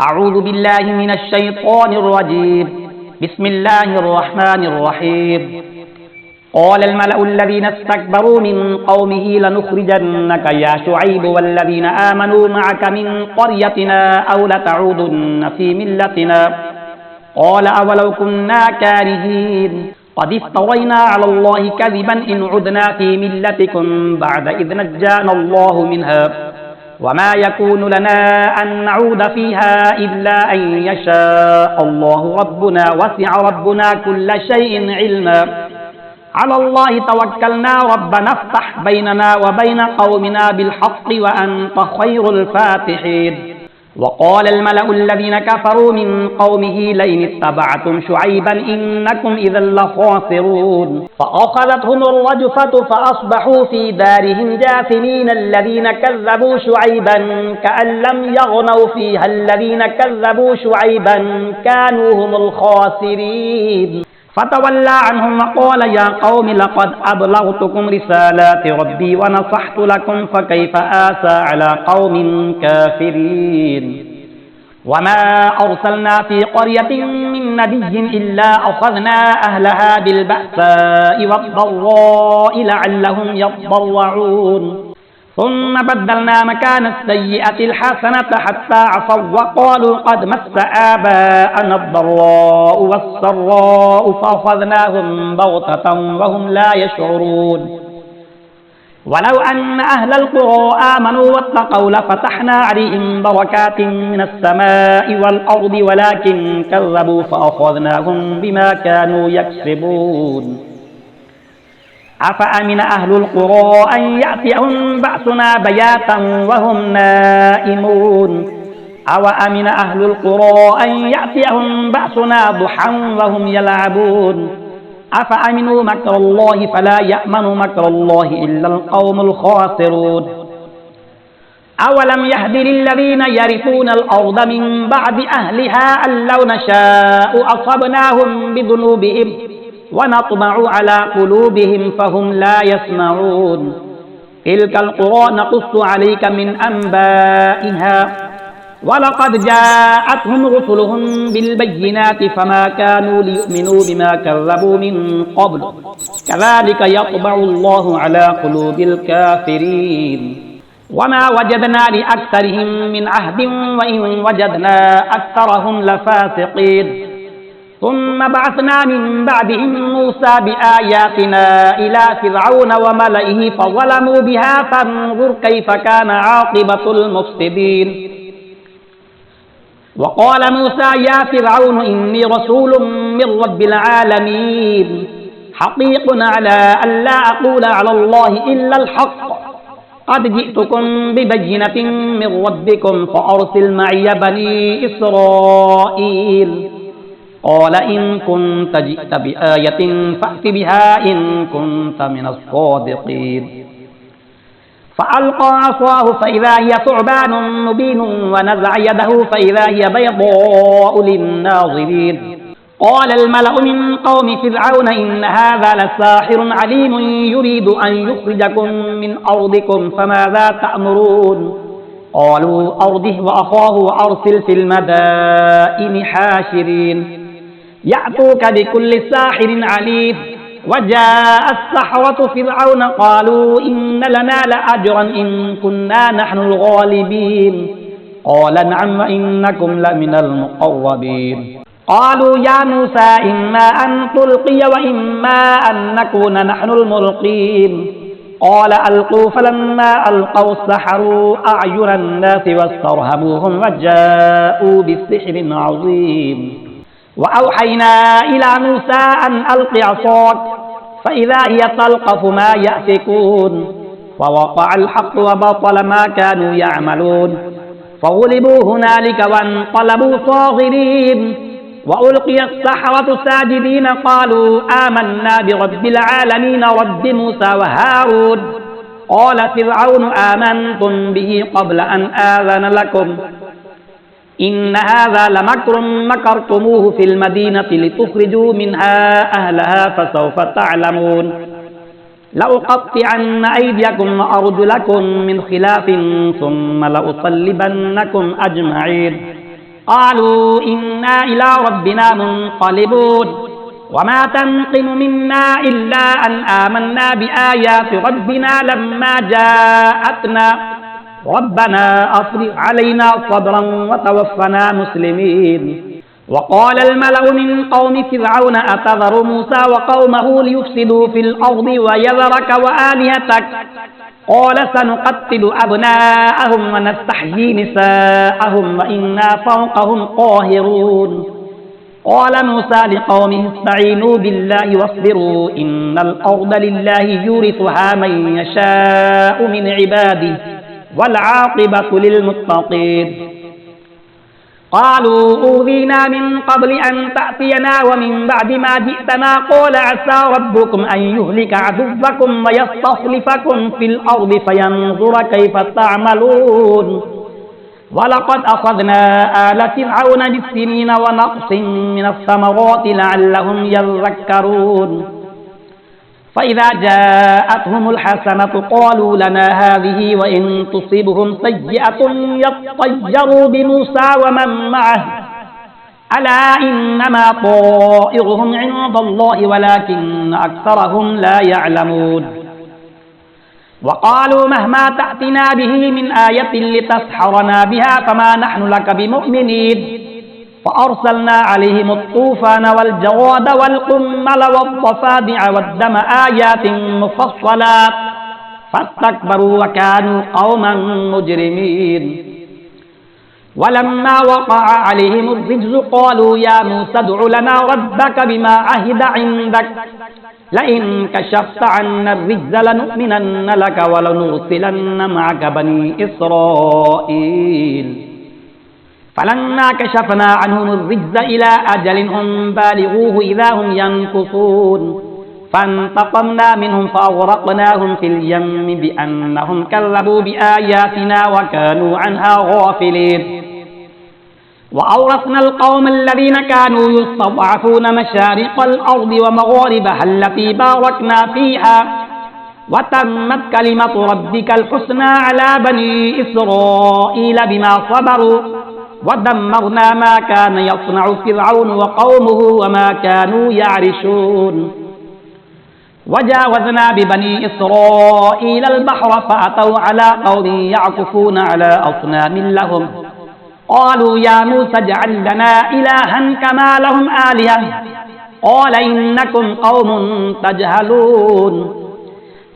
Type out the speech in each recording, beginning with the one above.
أعوذ بالله من الشيطان الرجيم. بسم الله الرحمن الرحيم. قال الملأ الذين استكبروا من قومه لنخرجنك يا شعيب والذين آمنوا معك من قريتنا أو لتعودن في ملتنا. قال أولو كنا كارهين قد افترينا على الله كذبا إن عدنا في ملتكم بعد إذ نجانا الله منها وما يكون لنا أن نعود فيها إلا أن يشاء الله ربنا وسع ربنا كل شيء علما على الله توكلنا ربنا افتح بيننا وبين قومنا بالحق وأنت خير الفاتحين. وقال الملأ الذين كفروا من قومه لئن اتبعتم شعيبا إنكم إذا لخاسرون فأخذتهم الرجفة فأصبحوا في دارهم جاثمين الذين كذبوا شعيبا كأن لم يغنوا فيها الذين كذبوا شعيبا كانوا هم الخاسرين فتولى عنهم وقال يا قوم لقد أبلغتكم رسالات ربي ونصحت لكم فكيف آسى على قوم كافرين. وما أرسلنا في قرية من نبي إلا أخذنا أهلها بالبأساء والضراء لعلهم يضرعون ثم بدلنا مكان السيئة الحسنة حتى عصوا وقالوا قد مس آباءنا الضراء والسراء فأخذناهم بغتة وهم لا يشعرون. ولو أن أهل القرى آمنوا واتقوا لفتحنا عليهم بركات من السماء والأرض ولكن كذبوا فأخذناهم بما كانوا يكسبون. أفأمن أهل القرى أن يأتيهم بأسنا بياتا وهم نائمون أوأمن أهل القرى أن يأتيهم بأسنا ضحى وهم يلعبون أفأمنوا مكر الله فلا يأمن مكر الله إلا القوم الخاسرون. أولم يهد للذين يرثون الأرض من بعد أهلها أن لو نشاء أصبناهم بذنوبهم ونطبع على قلوبهم فهم لا يسمعون. تلك القرى نقص عليك من أنبائها ولقد جاءتهم رسلهم بالبينات فما كانوا ليؤمنوا بما كذبوا من قبل كذلك يطبع الله على قلوب الكافرين. وما وجدنا لأكثرهم من عهد وإن وجدنا أكثرهم لفاسقين. ثم بعثنا من بعدهم موسى بآياتنا إلى فرعون وملئه فظلموا بها فانظر كيف كان عاقبة المفسدين. وقال موسى يا فرعون إني رسول من رب العالمين حقيق على أن لا أقول على الله إلا الحق قد جئتكم ببينة من ربكم فأرسل معي بني إسرائيل. قال إن كنت جئت بآية فأت بها إن كنت من الصادقين. فألقى عصاه فإذا هي ثعبان مبين ونزع يده فإذا هي بيضاء للناظرين. قال الملأ من قوم فرعون إن هذا لساحر عليم يريد أن يخرجكم من أرضكم فماذا تأمرون. قالوا أرضه وأخاه وأرسل في المدائن حاشرين يأتوك بكل ساحر عليم. وجاء السحرة فرعون قالوا إن لنا لأجرا إن كنا نحن الغالبين. قال نعم وإنكم لمن المقربين. قالوا يا موسى إما أن تلقي وإما أن نكون نحن الملقين. قال ألقوا فلما ألقوا السحروا أعين الناس واسترهبوهم وجاءوا بسحر عظيم. وأوحينا إلى موسى أن ألق عصاك فإذا هي تلقف ما يأفكون فوقع الحق وبطل ما كانوا يعملون فغلبوا هنالك وانقلبوا صاغرين. وألقي السحرة ساجدين قالوا آمنا برب العالمين رب موسى وهارون. قال فرعون آمنتم به قبل أن آذن لكم إن هذا لمكر مكرتموه في المدينة لتخرجوا منها أهلها فسوف تعلمون. لأقطعن أيديكم وأرجلكم من خلاف ثم لأصلبنكم أجمعين. قالوا إنا إلى ربنا منقلبون وما تنقم منا إلا أن آمنا بآيات ربنا لما جاءتنا ربنا أفرغ علينا صبرا وتوفنا مسلمين وقال الملأ من قوم فرعون أتذر موسى وقومه ليفسدوا في الأرض ويذرك وآلهتك قال سنقتل أبناءهم ونستحيي نساءهم وإنا فوقهم قاهرون قال موسى لقومه استعينوا بالله واصبروا إن الأرض لله يورثها من يشاء من عباده والعاقبة للمتقين قالوا أوذينا من قبل أن تأتينا ومن بعد ما جئتنا قال عسى ربكم أن يهلك عدوكم ويستخلفكم في الأرض فينظر كيف تعملون ولقد أخذنا آل فرعون بالسنين ونقص من الثمرات لعلهم يذكرون فإذا جاءتهم الحسنة قالوا لنا هذه وإن تصبهم سيئة يطيروا بموسى ومن معه ألا إنما طائرهم عند الله ولكن أكثرهم لا يعلمون وقالوا مهما تأتنا به من آية لتسحرنا بها فما نحن لك بمؤمنين فأرسلنا عليهم الطوفان والجراد والقمل والضفادع والدم آيات مفصلات فاستكبروا وكانوا قوما مجرمين ولما وقع عليهم الرجز قالوا يا موسى ادع لنا ربك بما عهد عندك لئن كشفت عنا الرجز لنؤمنن لك ولنرسلن معك بني إسرائيل فلما كشفنا عنهم الرجز إلى أجل هم بالغوه إذا هم ينكثون فانتقمنا منهم فأغرقناهم في اليم بأنهم كذبوا بآياتنا وكانوا عنها غافلين وأورثنا القوم الذين كانوا يستضعفون مشارق الأرض ومغاربها التي باركنا فيها وتمت كلمة ربك الحسنى على بني إسرائيل بما صبروا ودمرنا ما كان يصنع فرعون وقومه وما كانوا يعرشون وجاوزنا ببني إسرائيل البحر فأتوا على قوم يعكفون على أصنام لهم قالوا يا موسى اجعل لنا إلها كما لهم آلهة قال إنكم قوم تجهلون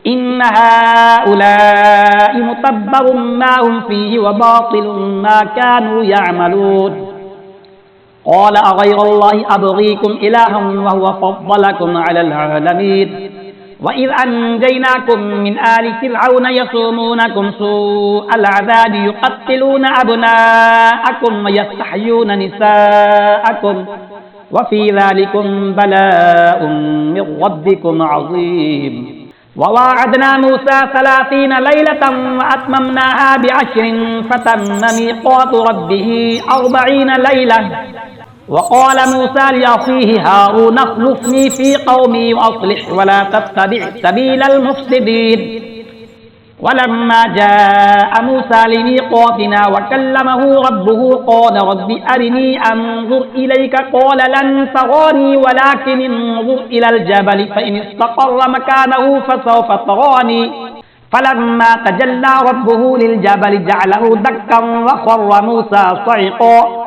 إن هؤلاء متبر ما هم فيه وباطل ما كانوا يعملون قال أغير الله أبغيكم إلها وهو فضلكم على العالمين وإذ أنجيناكم من آل فرعون يصومونكم سوء العذاب يقتلون أبناءكم ويستحيون نساءكم وفي ذلكم بلاء من ربكم عظيم وواعدنا موسى 30 ليلة وأتممناها ب10 فتم ميقات ربه 40 ليلة وقال موسى لأخيه هارون اخلفني في قومي وأصلح ولا تتبع سبيل المفسدين ولما جاء موسى لميقاتنا وكلمه ربه قال رب أرني أنظر إليك قال لن تراني ولكن انظر إلى الجبل فإن استقر مكانه فسوف تراني فلما تجلى ربه للجبل جعله دكا وخر موسى صعقا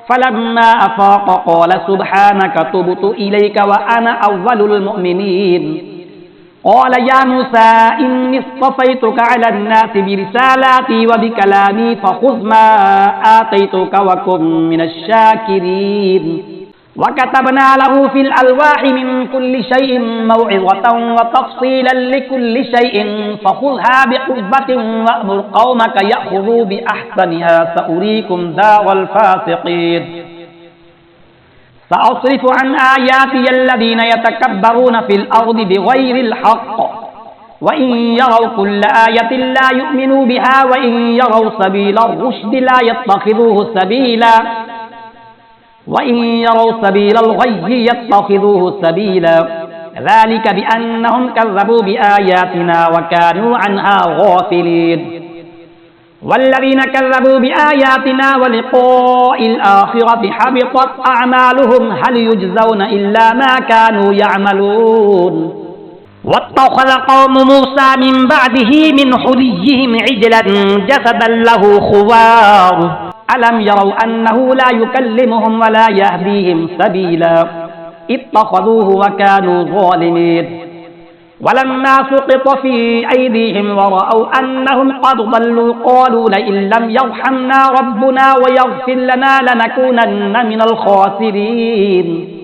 فلما أفاق قال سبحانك تبت إليك وأنا أول المؤمنين قال يا موسى إني اصطفيتك على الناس برسالاتي وبكلامي فخذ ما آتيتك وكن من الشاكرين وكتبنا له في الألواح من كل شيء موعظة وتفصيلا لكل شيء فخذها بقوة وأمر قومك يأخذوا بأحسنها سأريكم دار الفاسقين سأصرف عن آياتي الذين يتكبرون في الأرض بغير الحق وإن يروا كل آية لا يؤمنوا بها وإن يروا سبيل الرشد لا يتخذوه سبيلا وإن يروا سبيل الغي يتخذوه سبيلا ذلك بأنهم كذبوا بآياتنا وكانوا عنها غافلين والذين كذبوا بآياتنا ولقاء الآخرة حبطت أعمالهم هل يجزون إلا ما كانوا يعملون واتخذ قوم موسى من بعده من حليهم عجلا جسدا له خوار ألم يروا أنه لا يكلمهم ولا يهديهم سبيلا اتخذوه وكانوا ظالمين ولما سقط في أيديهم ورأوا أنهم قد ضلوا قالوا لئن لم يرحمنا ربنا ويغفر لنا لنكونن من الخاسرين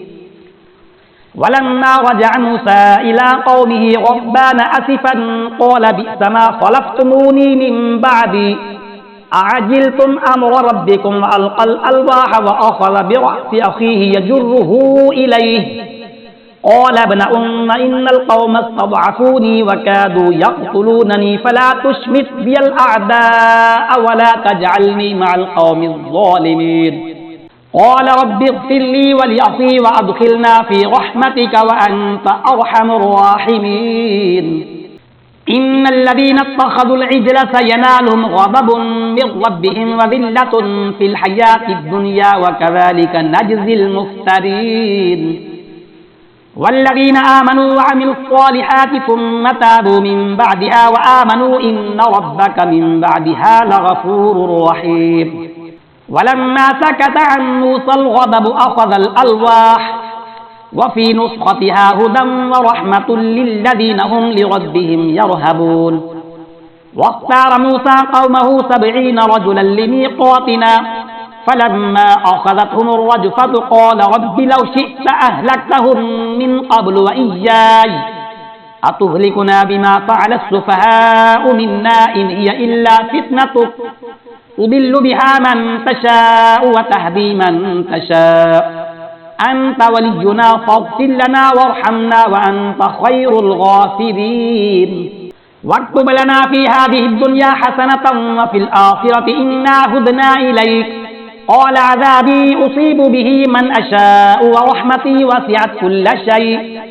ولما رجع موسى إلى قومه غضبان أسفا قال بئس ما خلفتموني من بعدي أعجلتم أمر ربكم وألقى الألواح وأخذ برأس أخيه يجره إليه قال ابن أم إن القوم استضعفوني وكادوا يقتلونني فلا تشمت بي الأعداء ولا تجعلني مع القوم الظالمين قال رب اغفر لي ولأخي وأدخلنا في رحمتك وأنت أرحم الراحمين إن الذين اتخذوا العجل سينالهم غضب من ربهم وذلة في الحياة الدنيا وكذلك نجزي المفترين والذين آمنوا وعملوا الصالحات ثم تابوا من بعدها وآمنوا إن ربك من بعدها لغفور رحيم ولما سكت عن موسى الغضب أخذ الألواح وفي نسختها هدى ورحمة للذين هم لربهم يرهبون واختار موسى قومه 70 رجلا لميقاتنا فلما أخذتهم الرجفة قال رب لو شئت أهلكتهم من قبل وإياي أتهلكنا بما فعل السفهاء منا إن هي إلا فتنتك تضل بها من تشاء وتهدي من تشاء أنت ولينا فاغفر لنا وارحمنا وأنت خير الغافرين واكتب لنا في هذه الدنيا حسنة وفي الآخرة إنا هدنا إليك قال عذابي أصيب به من أشاء ورحمتي وسعت كل شيء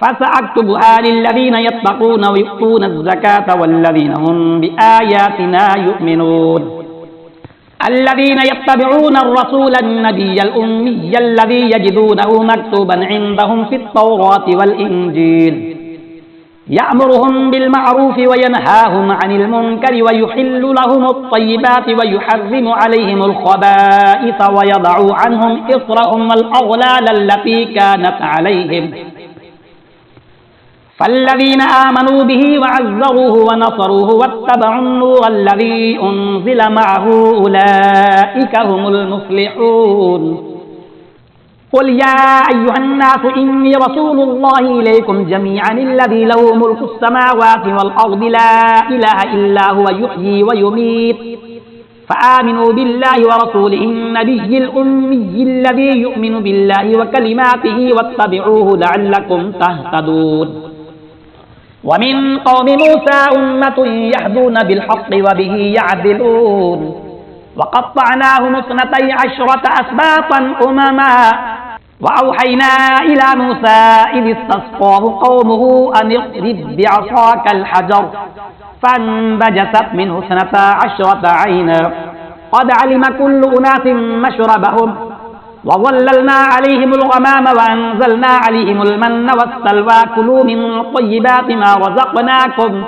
فسأكتبها للذين يتقون ويؤتون الزكاة والذين هم بآياتنا يؤمنون الذين يتبعون الرسول النبي الأمي الذي يجدونه مكتوبا عندهم في التوراة والإنجيل يأمرهم بالمعروف وينهاهم عن المنكر ويحل لهم الطيبات ويحرم عليهم الخبائث ويضع عنهم إصرهم والأغلال التي كانت عليهم فالذين آمنوا به وعزروه ونصروه واتبعوا النور الذي أنزل معه أولئك هم المفلحون قل يا أيها الناس إني رسول الله إليكم جميعا الذي له ملك السماوات والأرض لا إله إلا هو يحيي ويميت فآمنوا بالله ورسوله النبي الأمي الذي يؤمن بالله وكلماته واتبعوه لعلكم تهتدون ومن قوم موسى أمة يهدون بالحق وبه يعدلون وقطعناهم 12 أسباطا أمما وأوحينا إلى موسى إذ استسقاه قومه أن اضرب بعصاك الحجر فانبجست منه 12 عينا قد علم كل أناس مشربهم وظللنا عليهم الغمام وأنزلنا عليهم المن والسلوى كلوا من طيبات ما رزقناكم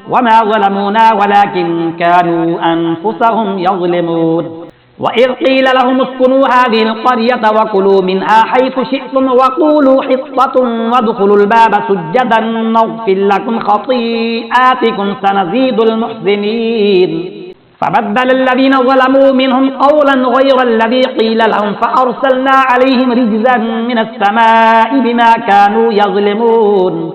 وما ظلمونا ولكن كانوا أنفسهم يظلمون وإذ قيل لهم اسكنوا هذه القرية وكلوا منها حيث شئتم وقولوا حطة وادخلوا الباب سجدا نغفر لكم خطيئاتكم سنزيد المحسنين فبدل الذين ظلموا منهم قولا غير الذي قيل لهم فأرسلنا عليهم رجزا من السماء بما كانوا يظلمون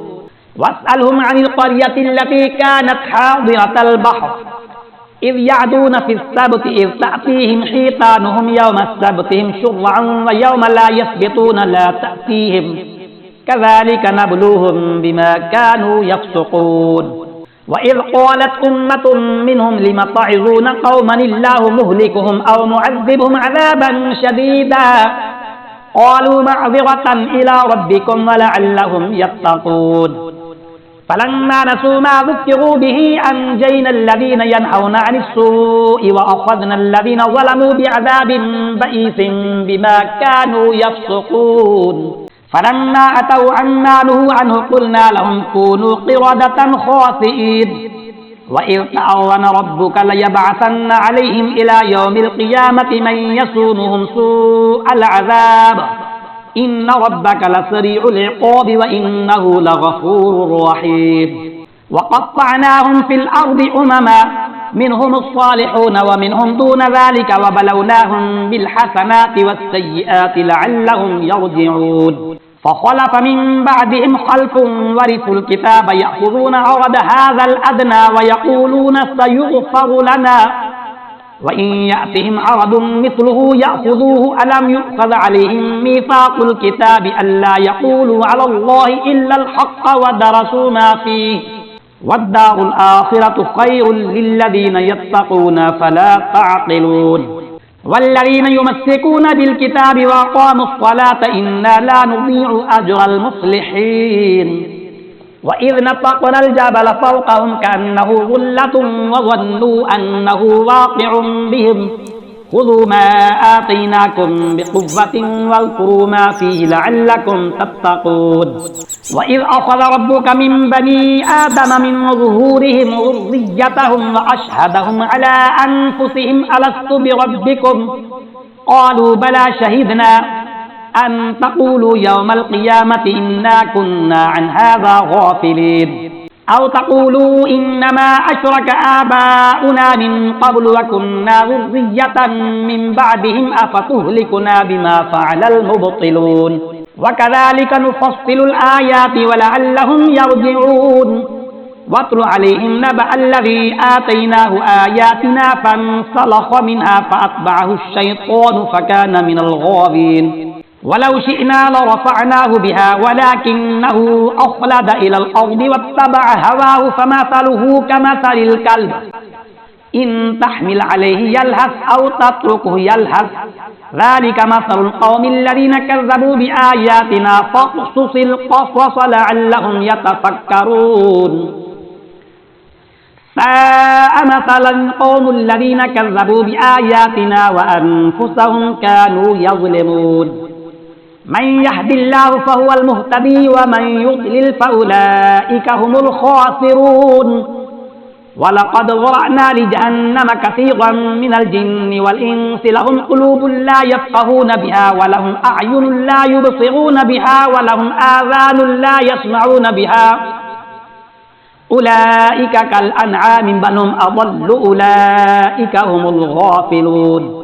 واسألهم عن القرية التي كانت حاضرة البحر إذ يعدون في السبت إذ تأتيهم حيطانهم يوم سبتهم شرعا ويوم لا يسبتون لا تأتيهم كذلك نبلوهم بما كانوا يفسقون وإذ قالت أمة منهم لم تعظون قوما الله مهلكهم أو معذبهم عذابا شديدا قالوا معذرة إلى ربكم ولعلهم يتقون فلما نسوا ما ذكروا به أنجينا الذين ينهون عن السوء وأخذنا الذين ظلموا بعذاب بئيس بما كانوا يفسقون فلما أتوا عما نهوا عنه قلنا لهم كونوا قردة خاسئين وإذ تأذن ربك ليبعثن عليهم إلى يوم القيامة من يسومهم سوء العذاب إن ربك لسريع العقاب وإنه لغفور رحيم وقطعناهم في الأرض أمما منهم الصالحون ومنهم دون ذلك وبلوناهم بالحسنات والسيئات لعلهم يرجعون فخلف من بعدهم خلف ورثوا الكتاب يأخذون عرض هذا الأدنى ويقولون سيغفر لنا وإن يأتهم عرض مثله يأخذوه ألم يؤخذ عليهم ميثاق الكتاب ألا يقولوا على الله إلا الحق ودرسوا ما فيه والدار الآخرة خير للذين يتقون فلا تعقلون والذين يمسكون بالكتاب وأقاموا الصلاة إنا لا نضيع أجر المصلحين وإذ نطقنا الجبل فوقهم كأنه ظلة وظنوا أنه واقع بهم خذوا ما آتيناكم بقوة واذكروا ما فيه لعلكم تتقون وإذ أخذ ربك من بني آدم من ظهورهم ذريتهم وأشهدهم على أنفسهم ألست بربكم قالوا بلى شهدنا أن تقولوا يوم القيامة إنا كنا عن هذا غافلين أو تقولوا إنما أشرك آباؤنا من قبل وكنا ذرية من بعدهم أفتهلكنا بما فعل المبطلون وكذلك نفصل الآيات ولعلهم يرجعون واتل عليهم نبأ الذي آتيناه آياتنا فانسلخ منها فأتبعه الشيطان فكان من الغاوين ولو شئنا لرفعناه بها ولكنه أخلد إلى الأرض واتبع هواه فمثله كمثل الكلب إن تحمل عليه يلهث أو تتركه يلهث ذلك مثل القوم الذين كذبوا بآياتنا فاقصص القصص لعلهم يتفكرون ساء مثلا القوم الذين كذبوا بآياتنا وأنفسهم كانوا يظلمون من يهد الله فهو المهتدي ومن يضلل فأولئك هم الخاسرون ولقد ذرأنا لجهنم كثيرا من الجن والإنس لهم قلوب لا يفقهون بها ولهم أعين لا يبصرون بها ولهم آذان لا يسمعون بها أولئك كالأنعام بل هم أضل أولئك هم الغافلون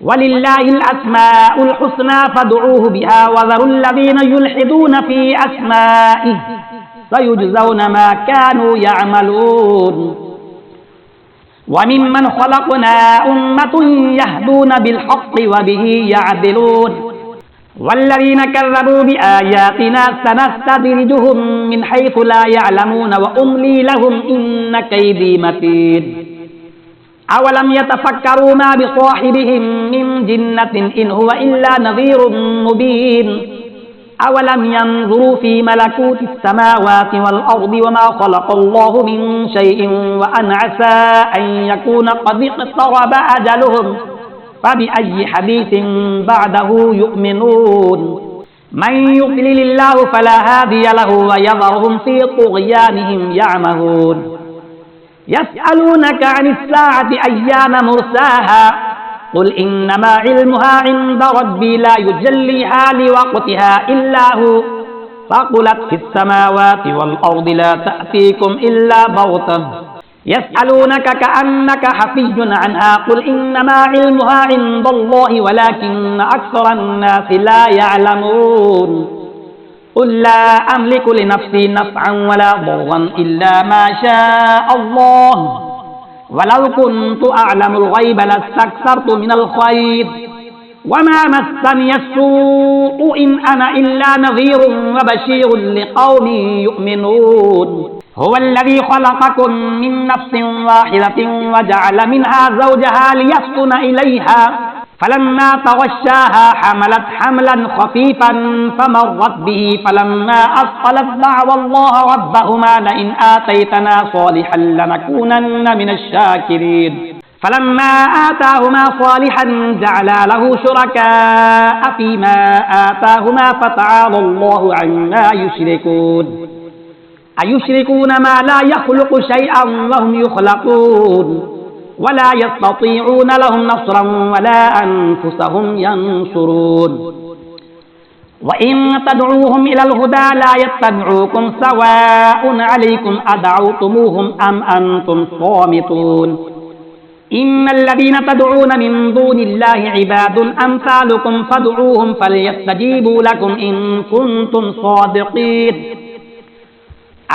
ولله الأسماء الحسنى فادعوه بها وذروا الذين يلحدون في أسمائه سيجزون ما كانوا يعملون وممن خلقنا أمة يهدون بالحق وبه يعدلون والذين كذبوا بآياتنا سنستدرجهم من حيث لا يعلمون وأملي لهم إن كيدي متين أولم يتفكروا ما بصاحبهم من جنة إن هو إلا نذير مبين أولم ينظروا في ملكوت السماوات والأرض وما خلق الله من شيء وأن عسى أن يكون قد اقترب أجلهم فبأي حديث بعده يؤمنون من يضلل الله فلا هادي له ويذرهم في طغيانهم يعمهون يسألونك عن الساعة أيان مرساها قل إنما علمها عند ربي لا يجليها لوقتها إلا هو ثقلت في السماوات والأرض لا تأتيكم إلا بغتة يسألونك كأنك حفي عنها قل إنما علمها عند الله ولكن أكثر الناس لا يعلمون قل لا أملك لنفسي نفعا ولا ضرا إلا ما شاء الله ولو كنت أعلم الغيب لاستكثرت من الخير وما مسني السوء إن أنا إلا نذير وبشير لقوم يؤمنون هو الذي خلقكم من نفس واحدة وجعل منها زوجها ليسكن إليها فلما تغشاها حملت حملا خفيفا فمرت به فلما أثقلت دعوا الله ربهما لئن آتيتنا صالحا لنكونن من الشاكرين فلما آتاهما صالحا جعلا له شركاء فيما آتاهما فتعالى الله عما يشركون أيشركون ما لا يخلق شيئا وهم يخلقون ولا يستطيعون لهم نصرا ولا أنفسهم ينصرون وإن تدعوهم إلى الهدى لا يتبعوكم سواء عليكم أدعوتموهم أم أنتم صامتون إن الذين تدعون من دون الله عباد أمثالكم فادعوهم فليستجيبوا لكم إن كنتم صادقين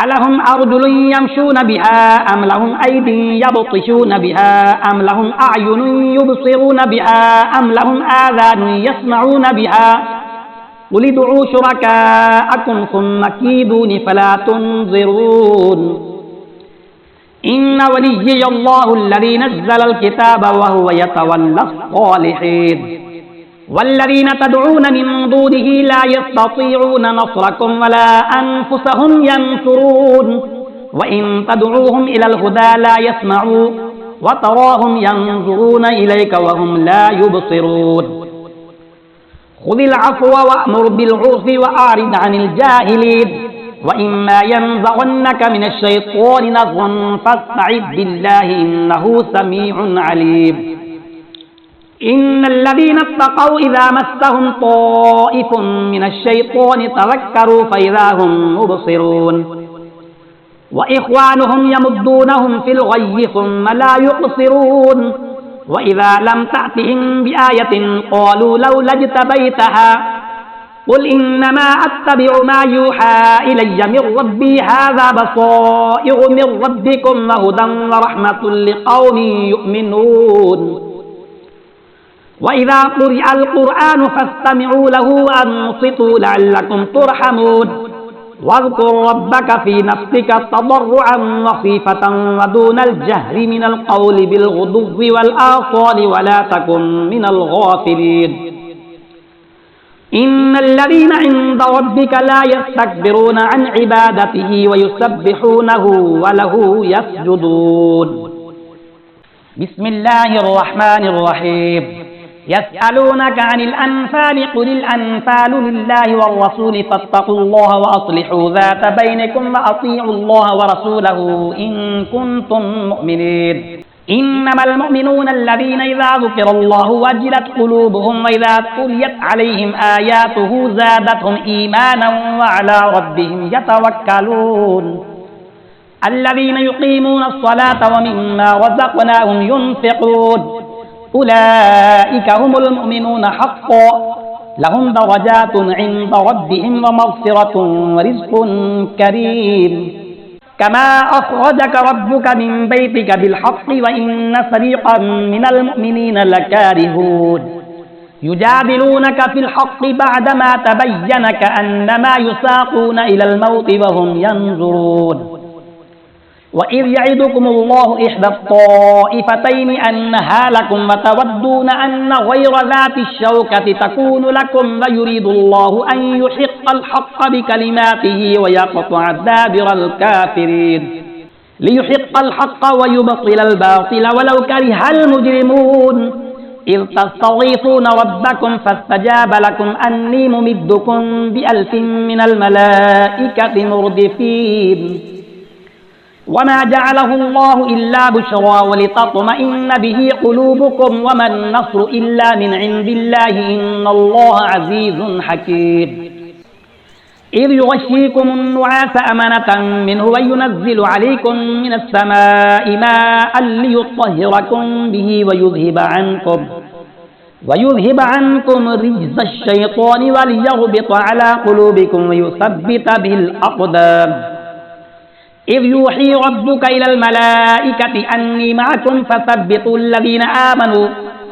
ألهم أرجل يمشون بها أم لهم أيدي يبطشون بها أم لهم أعين يبصرون بها أم لهم آذان يسمعون بها قل ادعوا شركاءكم ثم كيدون فلا تنظرون إن وليي الله الذي نزل الكتاب وهو يتولى الصالحين والذين تدعون من دونه لا يستطيعون نصركم ولا أنفسهم ينصرون وإن تدعوهم إلى الهدى لا يسمعوا وتراهم ينظرون إليك وهم لا يبصرون خذ العفو وأمر بالعرف وأعرض عن الجاهلين وإما ينزغنك من الشيطان نزغ فاستعذ بالله إنه سميع عليم إن الذين اتقوا إذا مسهم طائف من الشيطان تذكروا فإذا هم مبصرون وإخوانهم يمدونهم في الغي ثم لا يقصرون وإذا لم تأتهم بآية قالوا لولا اجتبيتها قل إنما أتبع ما يوحى إلي من ربي هذا بصائر من ربكم وهدى ورحمة لقوم يؤمنون وإذا قرئ القرآن فاستمعوا له وأنصتوا لعلكم ترحمون واذكر ربك في نفسك تضرعا وخيفة ودون الجهر من القول بالغدو والآصال ولا تكن من الغافلين إن الذين عند ربك لا يستكبرون عن عبادته ويسبحونه وله يسجدون بسم الله الرحمن الرحيم يسألونك عن الأنفال قل الأنفال لله والرسول فاتقوا الله وأصلحوا ذات بينكم وأطيعوا الله ورسوله إن كنتم مؤمنين إنما المؤمنون الذين إذا ذكر الله وجلت قلوبهم وإذا تليت عليهم آياته زادتهم إيمانا وعلى ربهم يتوكلون الذين يقيمون الصلاة ومما رزقناهم ينفقون أولئك هم المؤمنون حقا لهم درجات عند ربهم ومغفرة ورزق كريم كما أخرجك ربك من بيتك بالحق وإن فريقا من المؤمنين لكارهون يجادلونك في الحق بعدما تبين كأنما يساقون إلى الموت وهم ينظرون وإذ يعدكم الله إحدى الطائفتين أنها لكم وتودون أن غير ذات الشوكة تكون لكم ويريد الله أن يحق الحق بكلماته ويقطع دابر الكافرين ليحق الحق ويبطل الباطل ولو كره المجرمون إذ تستغيثون ربكم فاستجاب لكم أني ممدكم ب1000 من الملائكة مردفين وما جعله الله إلا بشرى ولتطمئن به قلوبكم وما النصر إلا من عند الله إن الله عزيز حكيم إذ يغشيكم النعاس أمنة منه وينزل عليكم من السماء ماء ليطهركم به ويذهب عنكم رجز الشيطان وليربط على قلوبكم ويثبت به الأقدام إذ يوحي ربك إلى الملائكة أني معكم فثبتوا الذين آمنوا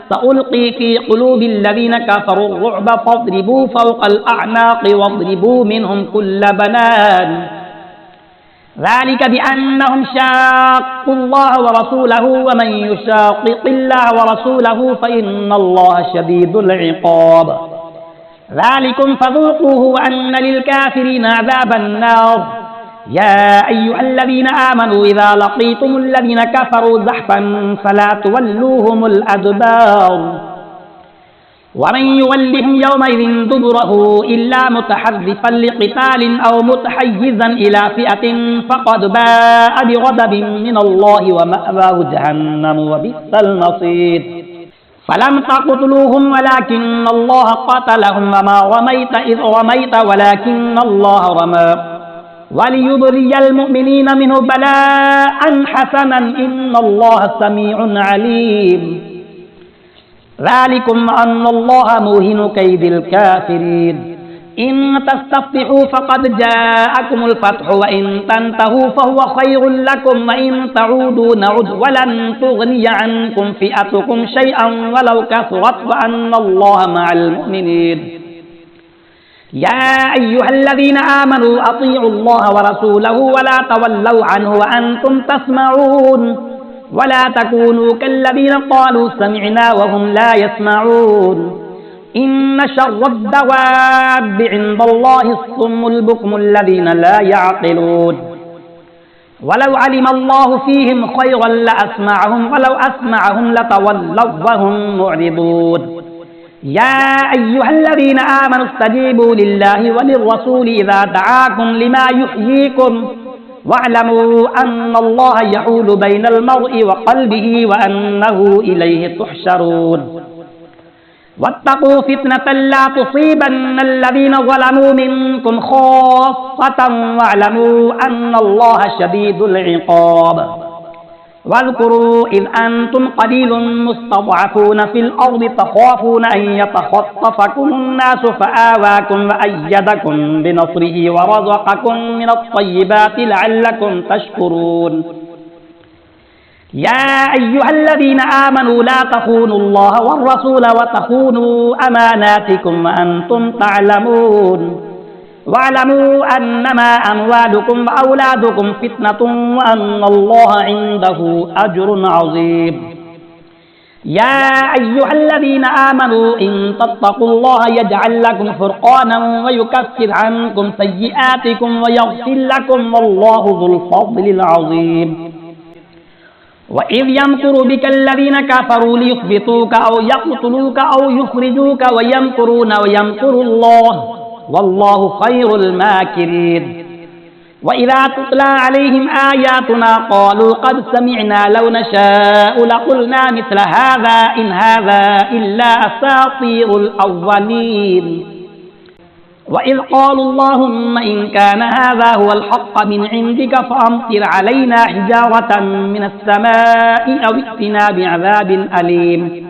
سألقي في قلوب الذين كفروا الرعب فاضربوا فوق الأعناق واضربوا منهم كل بنان ذلك بأنهم شاقوا الله ورسوله ومن يشاقق الله ورسوله فإن الله شديد العقاب ذلكم فذوقوه وأن للكافرين عذاب النار يا أيها الذين آمنوا إذا لقيتم الذين كفروا زحفا فلا تولوهم الأدبار ومن يولهم يومئذ دبره إلا متحرفا لقتال أو متحيزا إلى فئة فقد باء بغضب من الله ومأواه جهنم وبئس المصير فلم تقتلوهم ولكن الله قتلهم وما رميت إذ رميت ولكن الله رمى وليبلي المؤمنين منه بلاء حسنا إن الله سميع عليم ذلكم أن الله موهن كيد الكافرين إن تستفتحوا فقد جاءكم الفتح وإن تنتهوا فهو خير لكم وإن تعودوا نعد ولن تغني عنكم فئتكم شيئا ولو كثرت وأن الله مع المؤمنين يا أيها الذين آمنوا أطيعوا الله ورسوله ولا تولوا عنه وأنتم تسمعون ولا تكونوا كالذين قالوا سمعنا وهم لا يسمعون إن شر الدواب عند الله الصم البكم الذين لا يعقلون ولو علم الله فيهم خيرا لأسمعهم ولو أسمعهم لتولوا وهم معرضون يا أيها الذين آمنوا استجيبوا لله وللرسول إذا دعاكم لما يحييكم واعلموا أن الله يحول بين المرء وقلبه وأنه إليه تحشرون واتقوا فتنة لا تصيبن الذين ظلموا منكم خاصة واعلموا أن الله شديد العقاب واذكروا إذ أنتم قليل مستضعفون في الأرض تخافون أن يتخطفكم الناس فآواكم وأيدكم بنصره ورزقكم من الطيبات لعلكم تشكرون يا أيها الذين آمنوا لا تخونوا الله والرسول وتخونوا أماناتكم وأنتم تعلمون واعلموا أنما أموالكم وأولادكم فتنة وأن الله عنده أجر عظيم يا أيها الذين آمنوا إن تتقوا الله يجعل لكم فرقانا ويكفر عنكم سيئاتكم ويغفر لكم والله ذو الفضل العظيم وإذ يمكر بك الذين كفروا ليثبتوك أو يقتلوك أو يخرجوك ويمكرون ويمكر الله والله خير الماكرين وإذا تتلى عليهم آياتنا قالوا قد سمعنا لو نشاء لقلنا مثل هذا إن هذا إلا أساطير الأولين وإذ قالوا اللهم إن كان هذا هو الحق من عندك فأمطر علينا حجارة من السماء أو ائتنا بعذاب أليم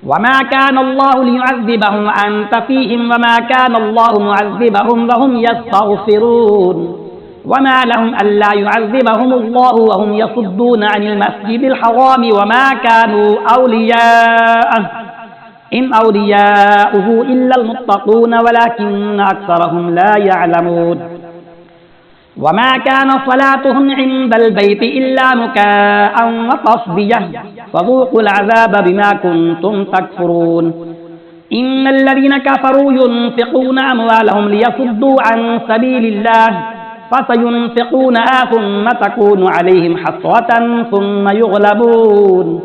وما كان الله ليعذبهم وأنت فيهم وما كان الله معذبهم وهم يستغفرون وما لهم ألا يعذبهم الله وهم يصدون عن المسجد الحرام وما كانوا أولياءه إن أولياؤه إلا المتقون ولكن أكثرهم لا يعلمون وما كان صلاتهم عند البيت إلا مكاء وتصدية فذوقوا العذاب بما كنتم تكفرون إن الذين كفروا ينفقون أموالهم ليصدوا عن سبيل الله فسينفقونها ثم تكون عليهم حسرة ثم يغلبون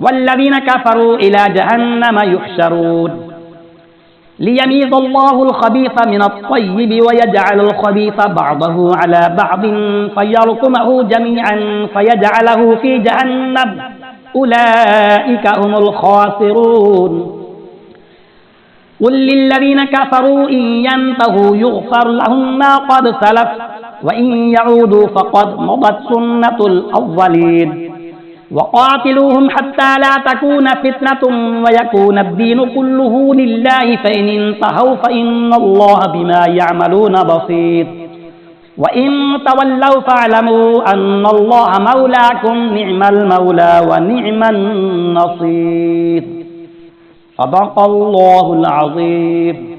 والذين كفروا إلى جهنم يحشرون ليميز الله الخبيث من الطيب ويجعل الخبيث بعضه على بعض فيركمه جميعا فيجعله في جهنم أولئك هم الخاسرون قل للذين كفروا إن ينتهوا يغفر لهم ما قد سلف وإن يعودوا فقد مضت سنة الأولين وقاتلوهم حتى لا تكون فتنة ويكون الدين كله لله فإن انتهوا فإن الله بما يعملون بصير وإن تولوا فاعلموا أن الله مولاكم نعم المولى ونعم النصير صدق الله العظيم.